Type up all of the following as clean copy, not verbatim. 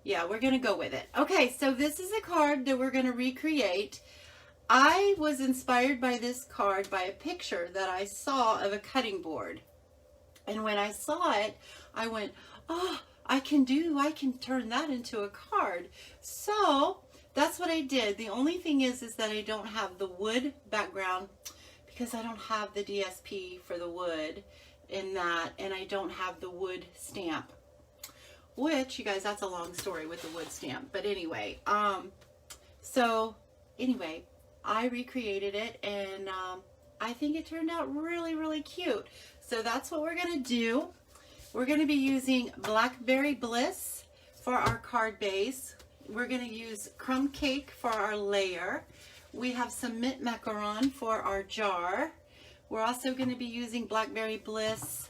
Yeah, we're going to go with it. Okay, so this is a card that we're going to recreate. I was inspired by this card by a picture that I saw of a cutting board. And when I saw it, I went, oh, I can turn that into a card. So that's what I did. The only thing is that I don't have the wood background because I don't have the DSP for the wood in that, and I don't have the wood stamp, which, you guys, that's a long story with the wood stamp. But anyway, so anyway, I recreated it, and I think it turned out really, really cute. So that's what we're going to do. We're going to be using Blackberry Bliss for our card base. We're going to use Crumb Cake for our layer. We have some mint macaron for our jar. We're also going to be using Blackberry Bliss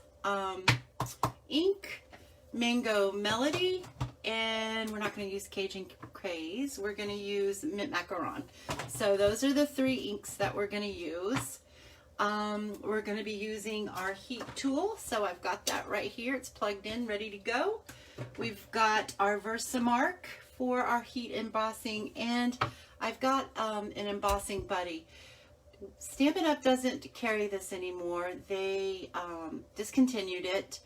ink, Mango Melody, and we're not going to use Cajun Craze. We're going to use mint macaron. So those are the 3 inks that we're going to use. We're going to be using our heat tool. So I've got that right here. It's plugged in, ready to go. We've got our Versamark for our heat embossing, and I've got an embossing buddy. Stampin' Up! Doesn't carry this anymore. They discontinued it,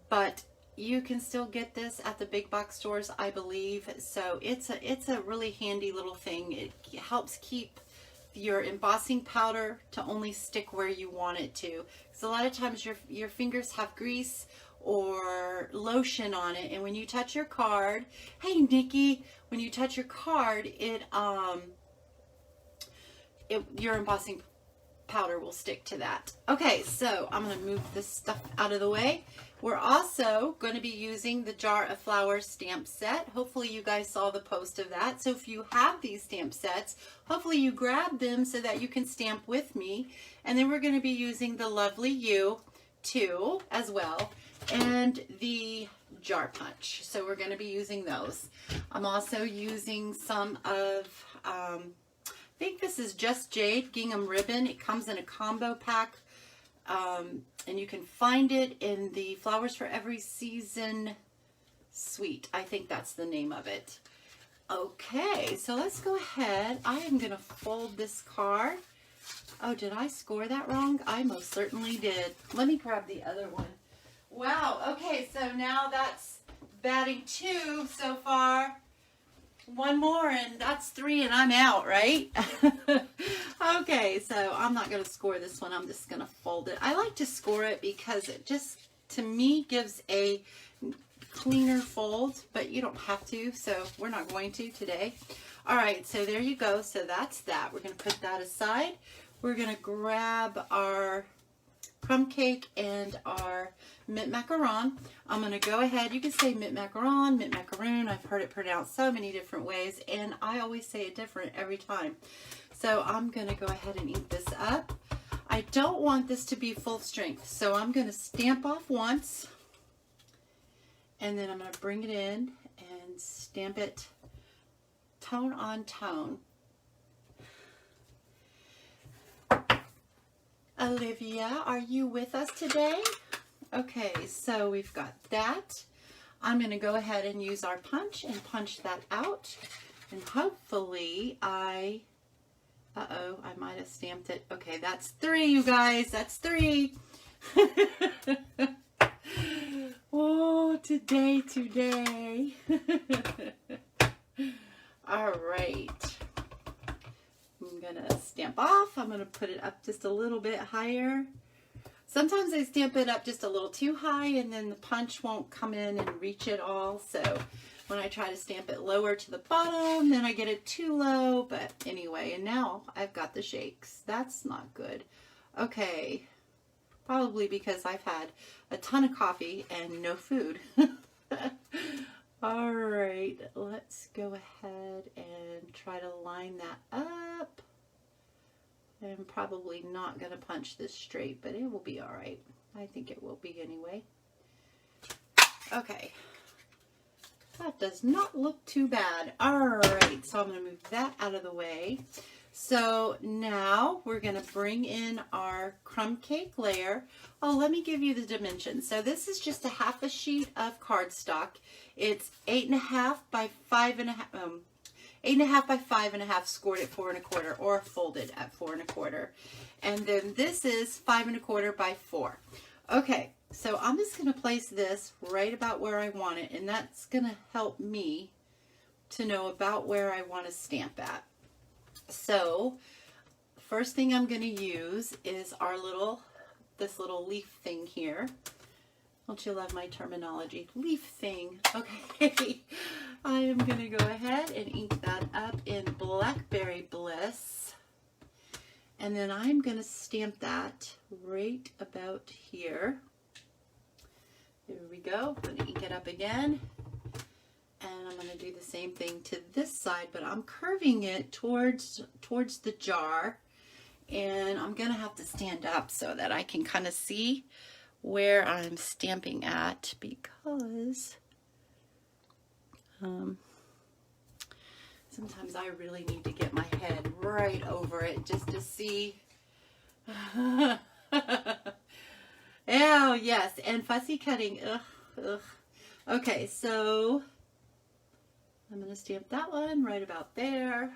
but you can still get this at the big box stores, I believe. So it's a really handy little thing. It helps keep your embossing powder to only stick where you want it to. Because a lot of times your fingers have grease or lotion on it, and when you touch your card, hey Nikki, when you touch your card, your embossing powder will stick to that. Okay, so I'm going to move this stuff out of the way. We're also going to be using the Jar of Flowers stamp set. Hopefully you guys saw the post of that. So if you have these stamp sets, hopefully you grab them so that you can stamp with me. And then we're going to be using the Lovely You too as well, and the jar punch. So we're going to be using those. I'm also using some of I think this is Just Jade gingham ribbon. It comes in a combo pack, and you can find it in the Flowers for Every Season suite. I think that's the name of it. Okay, so let's go ahead. I am going to fold this card. Oh, did I score that wrong? I most certainly did. Let me grab the other one. Wow, okay, so now that's batting 2 so far. One more and that's 3 and I'm out, right? Okay, so I'm not going to score this one. I'm just going to fold it. I like to score it because it just, to me, gives a cleaner fold, but you don't have to, so we're not going to today. All right, so there you go. So that's that. We're going to put that aside. We're going to grab our crumb cake and our mint macaron. I'm going to go ahead. You can say mint macaron, mint macaroon. I've heard it pronounced so many different ways, and I always say it different every time. So I'm going to go ahead and ink this up. I don't want this to be full strength, so I'm going to stamp off once, and then I'm going to bring it in and stamp it tone on tone. Olivia, are you with us today? Okay, so we've got that. I'm going to go ahead and use our punch and punch that out. And hopefully I might have stamped it. Okay, that's 3, you guys. That's 3. Oh, today. All right. I'm going to stamp off. I'm going to put it up just a little bit higher. Sometimes I stamp it up just a little too high and then the punch won't come in and reach it all. So when I try to stamp it lower to the bottom, then I get it too low. But anyway, and now I've got the shakes. That's not good. Okay. Probably because I've had a ton of coffee and no food. All right, let's go ahead and try to line that up. I'm probably not going to punch this straight, but it will be all right. I think it will be anyway. Okay, that does not look too bad. All right, so I'm going to move that out of the way. So now we're going to bring in our crumb cake layer. Oh, let me give you the dimensions. So this is just a half a sheet of cardstock. It's 8.5 by 5.5, 8.5 by 5.5, scored at 4 1/4 or folded at 4 1/4. And then this is 5 1/4 by 4. Okay, so I'm just going to place this right about where I want it, and that's going to help me to know about where I want to stamp at. So first thing I'm going to use is our this little leaf thing here. Don't you love my terminology? Leaf thing. Okay. I am going to go ahead and ink that up in Blackberry Bliss. And then I'm going to stamp that right about here. There we go. I'm going to ink it up again. And I'm going to do the same thing to this side, but I'm curving it towards the jar. And I'm going to have to stand up so that I can kind of see where I'm stamping at, because sometimes I really need to get my head right over it just to see. Oh, yes, and fussy cutting. Ugh, ugh. Okay, so I'm going to stamp that one right about there,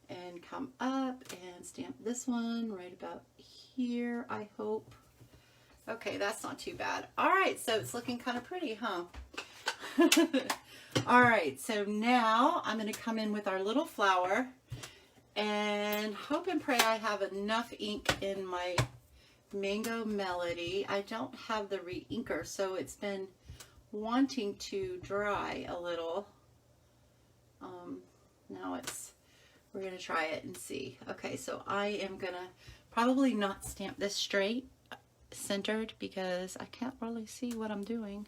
and come up and stamp this one right about here, I hope. Okay, that's not too bad. All right, so it's looking kind of pretty, huh? All right, so now I'm going to come in with our little flower and hope and pray I have enough ink in my Mango Melody. I don't have the re-inker, so it's been wanting to dry a little. Now we're going to try it and see. Okay, so I am going to probably not stamp this straight, centered, because I can't really see what I'm doing.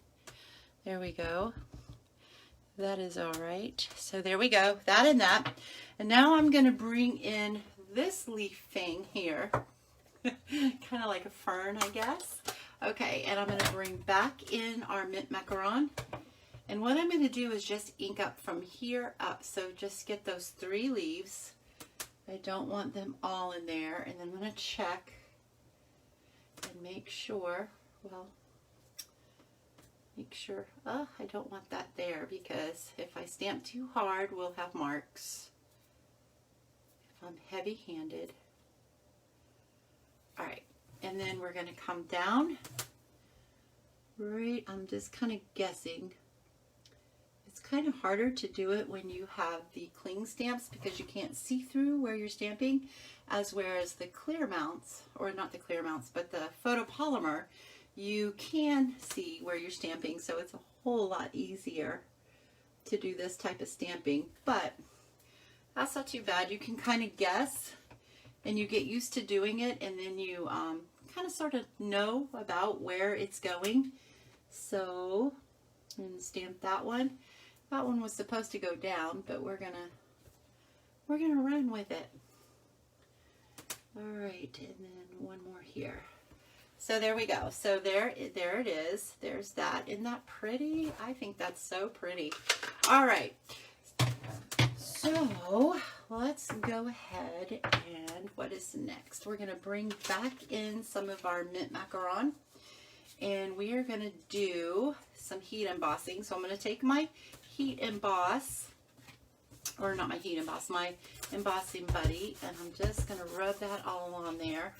There we go. That is all right. So there we go, that and that. And now I'm going to bring in this leaf thing here, kind of like a fern, I guess. Okay, and I'm going to bring back in our mint macaron. And what I'm going to do is just ink up from here up. So just get those 3 leaves. I don't want them all in there. And then I'm going to check and make sure, well, make sure, oh, I don't want that there, because if I stamp too hard, we'll have marks if I'm heavy-handed. All right, and then we're going to come down, right, I'm just kind of guessing. It's kind of harder to do it when you have the cling stamps, because you can't see through where you're stamping, whereas the clear mounts, or not the clear mounts, but the photopolymer, you can see where you're stamping, so it's a whole lot easier to do this type of stamping. But that's not too bad. You can kind of guess, and you get used to doing it, and then you kind of sort of know about where it's going. So I'm going to stamp that one. That one was supposed to go down, but we're gonna run with it. All right, and then one more here. So there we go. So there it is. There's that. Isn't that pretty? I think that's so pretty. All right. So let's go ahead, and what is next? We're going to bring back in some of our mint macaron, and we are going to do some heat embossing. So I'm going to take my heat emboss, or not my heat emboss, my embossing buddy, and I'm just going to rub that all on there.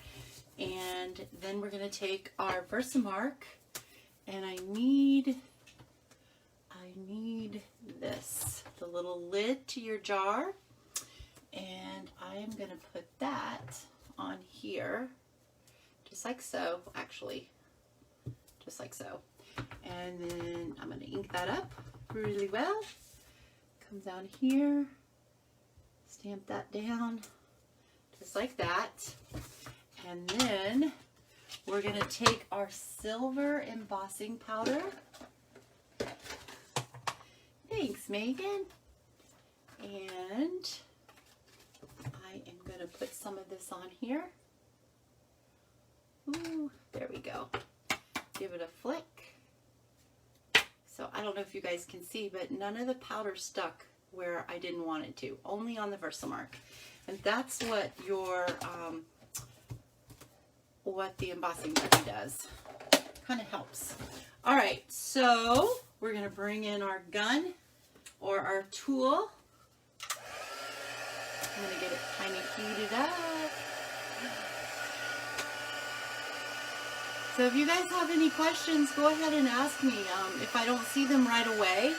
And then we're going to take our Versamark, and I need this, the little lid to your jar, and I am going to put that on here, just like so, actually, just like so. And then I'm going to ink that up really well. Come down here, stamp that down, just like that. And then we're going to take our silver embossing powder. Thanks, Megan. And I am going to put some of this on here. Ooh, there we go. Give it a flick. So I don't know if you guys can see, but none of the powder stuck where I didn't want it to, only on the Versamark. And that's what what the embossing buddy does. Kind of helps. All right, so we're gonna bring in our gun or our tool. I'm gonna get it kind of heated up. So if you guys have any questions, go ahead and ask me. If I don't see them right away,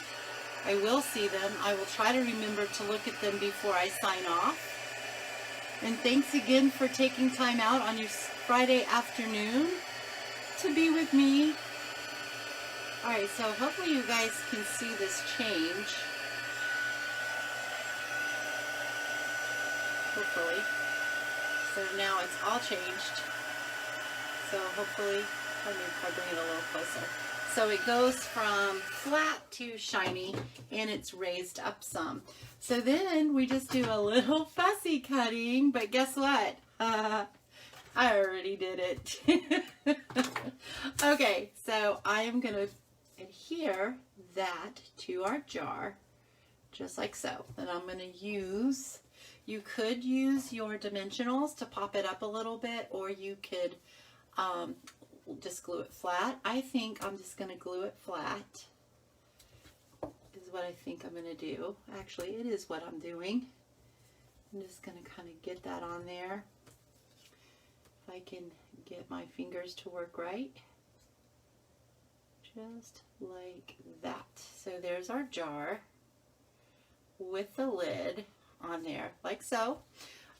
I will see them. I will try to remember to look at them before I sign off. And thanks again for taking time out on your Friday afternoon to be with me. Alright, so hopefully you guys can see this change. Hopefully. So now it's all changed. So hopefully, let me bring it a little closer. So it goes from flat to shiny, and it's raised up some. So then we just do a little fussy cutting, but guess what? I already did it. Okay, so I am going to adhere that to our jar, just like so. And I'm going to use, you could use your dimensionals to pop it up a little bit, or you could just glue it flat. I think I'm just going to glue it flat is what I think I'm going to do. Actually, it is what I'm doing. I'm just going to kind of get that on there. If I can get my fingers to work right. Just like that. So there's our jar with the lid on there, like so.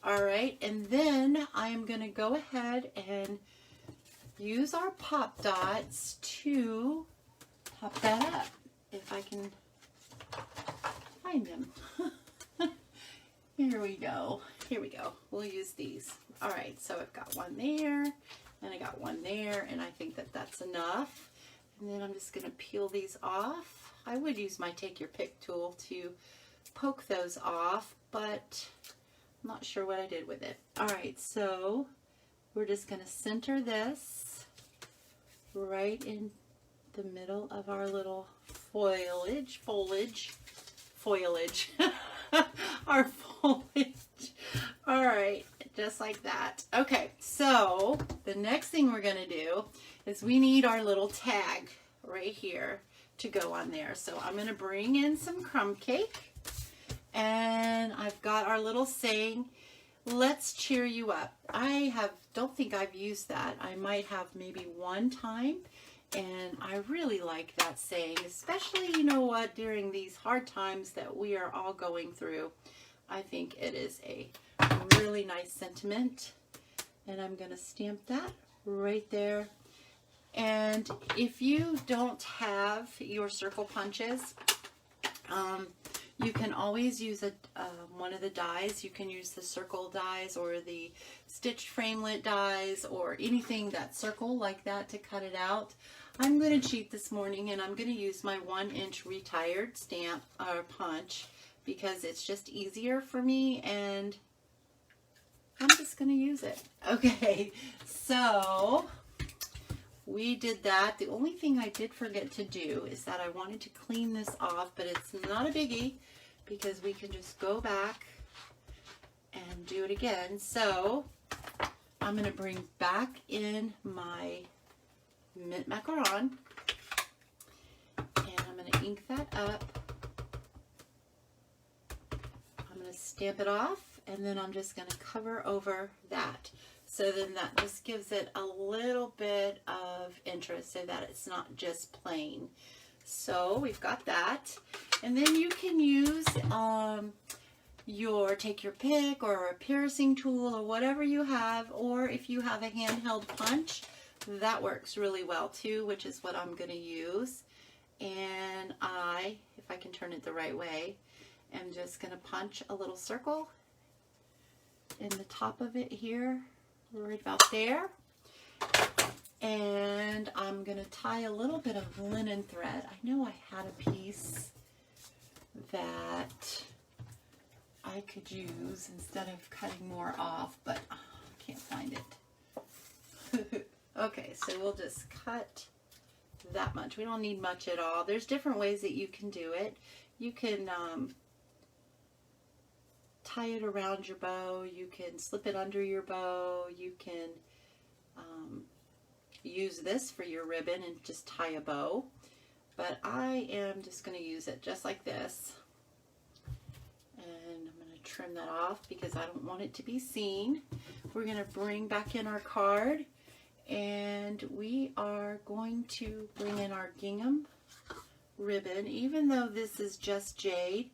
All right, and then I'm going to go ahead and use our pop dots to pop that up, if I can find them. Here we go. Here we go. We'll use these. All right, so I've got one there, and I got one there, and I think that that's enough. And then I'm just going to peel these off. I would use my take your pick tool to poke those off, but I'm not sure what I did with it. All right, so we're just going to center this right in the middle of our little foliage, our foliage. All right, just like that. Okay, so the next thing we're going to do is we need our little tag right here to go on there. So I'm going to bring in some crumb cake, and I've got our little saying, let's cheer you up. I don't think I've used that. I might have maybe one time, and I really like that saying, especially, you know what, during these hard times that we are all going through. I think it is a really nice sentiment, and I'm going to stamp that right there. And if you don't have your circle punches, you can always use one of the dies. You can use the circle dies or the stitched framelit dies or anything that circle like that to cut it out. I'm going to cheat this morning, and I'm going to use my 1-inch retired stamp or punch because it's just easier for me, and I'm just going to use it. Okay, so we did that. The only thing I did forget to do is that I wanted to clean this off, but it's not a biggie because we can just go back and do it again. So I'm going to bring back in my mint macaron, and I'm going to ink that up. I'm going to stamp it off, and then I'm just going to cover over that. So then that just gives it a little bit of interest so that it's not just plain. So we've got that. And then you can use take your pick or a piercing tool or whatever you have, or if you have a handheld punch, that works really well too, which is what I'm going to use. And if I can turn it the right way, I'm just going to punch a little circle in the top of it here, right about there. And I'm going to tie a little bit of linen thread. I know I had a piece that I could use instead of cutting more off, but I can't find it. Okay, so we'll just cut that much. We don't need much at all. There's different ways that you can do it. You can tie it around your bow, you can slip it under your bow, you can use this for your ribbon and just tie a bow. But I am just going to use it just like this. And I'm going to trim that off because I don't want it to be seen. We're going to bring back in our card, and we are going to bring in our gingham ribbon. Even though this is just jade,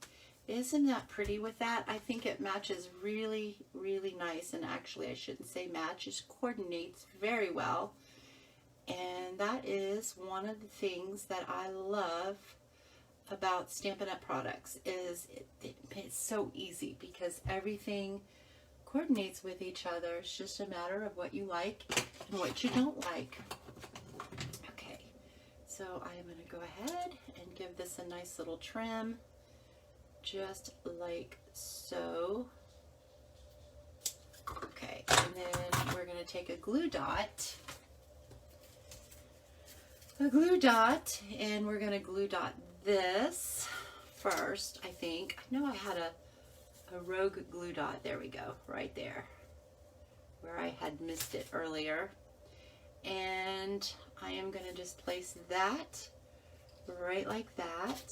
isn't that pretty with that? I think it matches really, really nice. And actually, I shouldn't say matches, coordinates very well. And that is one of the things that I love about Stampin' Up! Products is it's so easy because everything coordinates with each other. It's just a matter of what you like and what you don't like. Okay, so I am going to go ahead and give this a nice little trim, just like so. Okay, and then we're going to take a glue dot. And we're going to glue dot this first, I think. I know I had a rogue glue dot. There we go, right there, where I had missed it earlier. And I am going to just place that right like that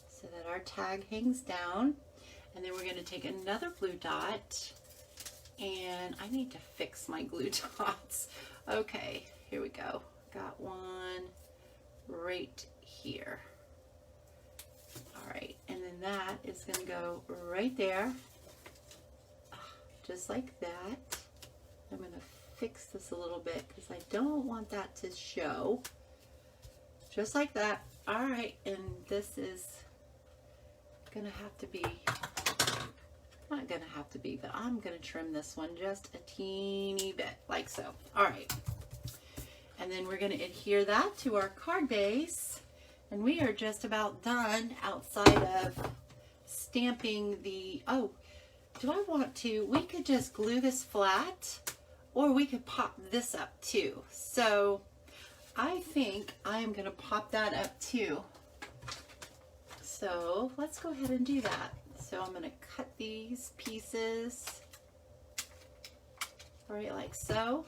so that our tag hangs down. And then we're going to take another glue dot, and I need to fix my glue dots. Okay, here we go. Got one right here. All right, and then that is going to go right there, just like that. I'm going to fix this a little bit because I don't want that to show. Just like that. All right, and this is going to have to be, not going to have to be, but I'm going to trim this one just a teeny bit, like so. All right. And then we're going to adhere that to our card base. And we are just about done outside of stamping the, oh, do I want to, we could just glue this flat, or we could pop this up too. So I think I am going to pop that up too. So let's go ahead and do that. So I'm going to cut these pieces right like so.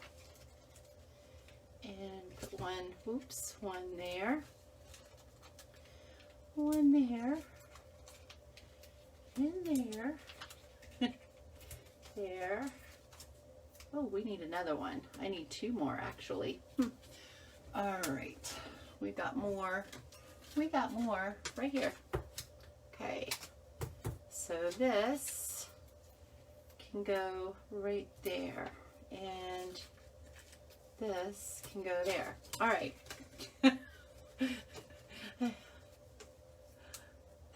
And put one, oops, one there, and there, there. Oh, we need another one. I need two more actually. All right, we got more right here. Okay, so this can go right there, and this can go there. All right.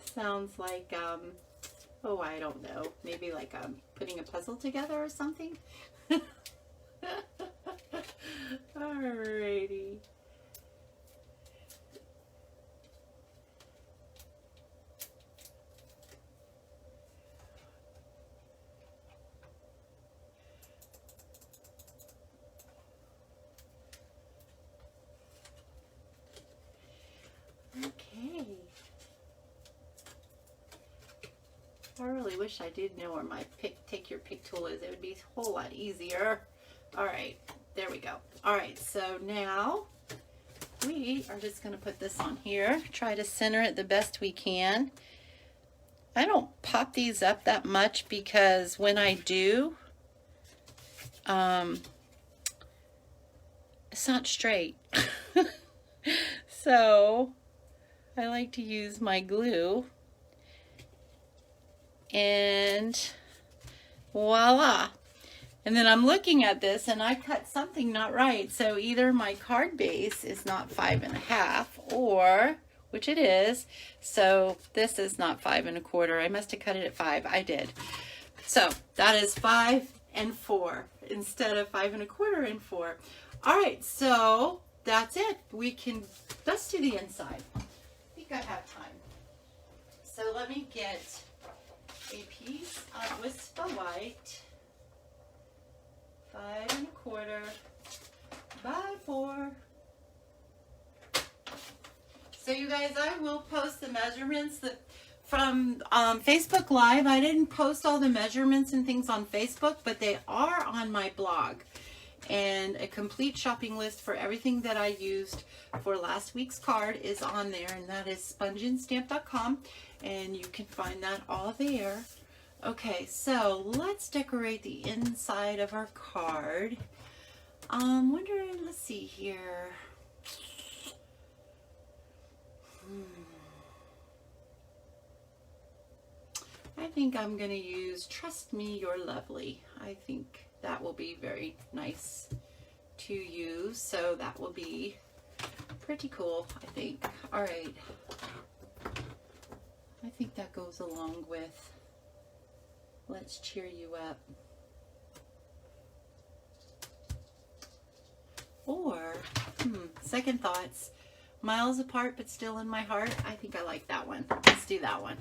Sounds like, oh, I don't know. Maybe like putting a puzzle together or something. Alrighty. I really wish I did know where my take your pick tool is. It would be a whole lot easier. All right, there we go. All right, so now we are just going to put this on here. Try to center it the best we can. I don't pop these up that much because when I do, it's not straight. So I like to use my glue. And voila. And then I'm looking at this and I cut something not right. So either my card base is not 5.5, or, which it is, so this is not 5 1/4. I must have cut it at 5. I did. So that is 5 and 4 instead of 5 1/4 and 4. All right, so that's it. Let's do the inside. I think I have time. So let me get a piece of Whisper White, 5 1/4 by 4. So you guys, I will post the measurements from Facebook Live. I didn't post all the measurements and things on Facebook, but they are on my blog. And a complete shopping list for everything that I used for last week's card is on there, and that is spongeandstamp.com, and you can find that all there. Okay, so let's decorate the inside of our card. Wondering, let's see here. I think I'm going to use Trust Me, You're Lovely. I think that will be very nice to use, so that will be pretty cool, I think. All right. I think that goes along with Let's Cheer You Up. Or, second thoughts, Miles Apart But Still in My Heart. I think I like that one. Let's do that one.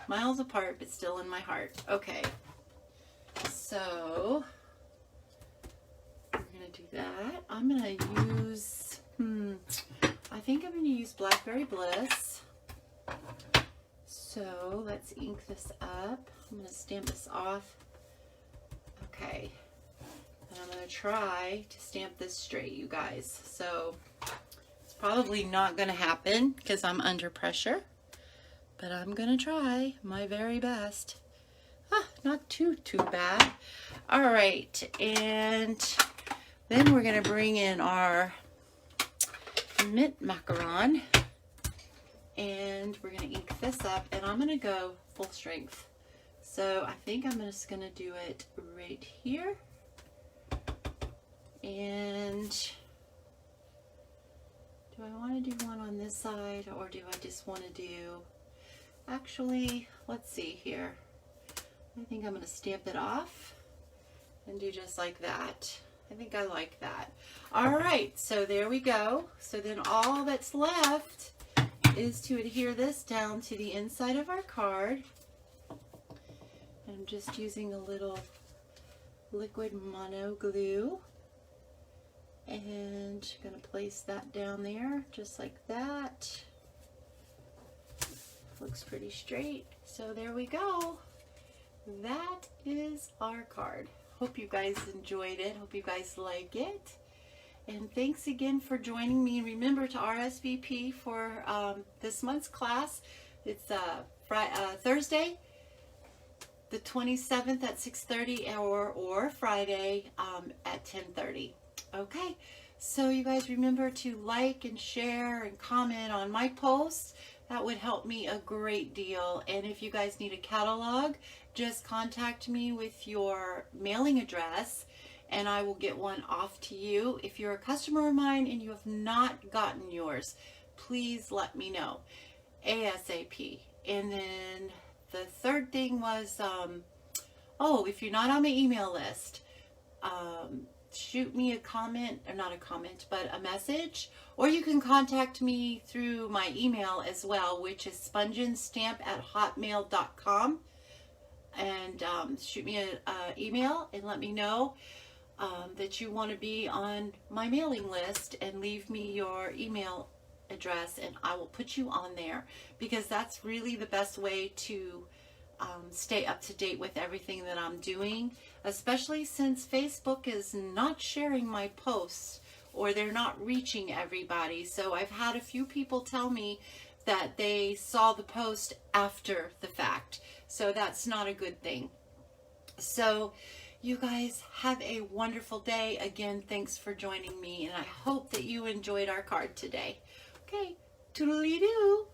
Miles Apart But Still in My Heart. Okay. So, we're going to do that. I'm going to use, I think I'm going to use Blackberry Bliss. So, let's ink this up. I'm going to stamp this off. Okay. And I'm going to try to stamp this straight, you guys. So, it's probably not going to happen because I'm under pressure. But I'm going to try my very best. Not too bad. All right. And then we're going to bring in our mint macaron. And we're going to ink this up. And I'm going to go full strength. So I think I'm just going to do it right here. And do I want to do one on this side, or do I just want to do, actually, let's see here. I think I'm going to stamp it off and do just like that. I think I like that. All right, so there we go. So then all that's left is to adhere this down to the inside of our card. I'm just using a little liquid mono glue. And I'm going to place that down there just like that. Looks pretty straight. So there we go. That is our card. Hope you guys enjoyed it. Hope you guys like it. And thanks again for joining me. Remember to RSVP for this month's class. It's Thursday, the 27th at 6:30, or Friday at 10:30. Okay, so you guys remember to like and share and comment on my posts. That would help me a great deal. And if you guys need a catalog, just contact me with your mailing address and I will get one off to you. If you're a customer of mine and you have not gotten yours, please let me know ASAP. And then the third thing was, if you're not on my email list, shoot me a comment, or not a comment, but a message, or you can contact me through my email as well, which is spongeandstamp@hotmail.com, and shoot me an email and let me know that you want to be on my mailing list, and leave me your email address and I will put you on there, because that's really the best way to stay up to date with everything that I'm doing, especially since Facebook is not sharing my posts, or they're not reaching everybody. So I've had a few people tell me that they saw the post after the fact, so that's not a good thing. So you guys have a wonderful day. Again, thanks for joining me, and I hope that you enjoyed our card today. Okay, toodly-doo.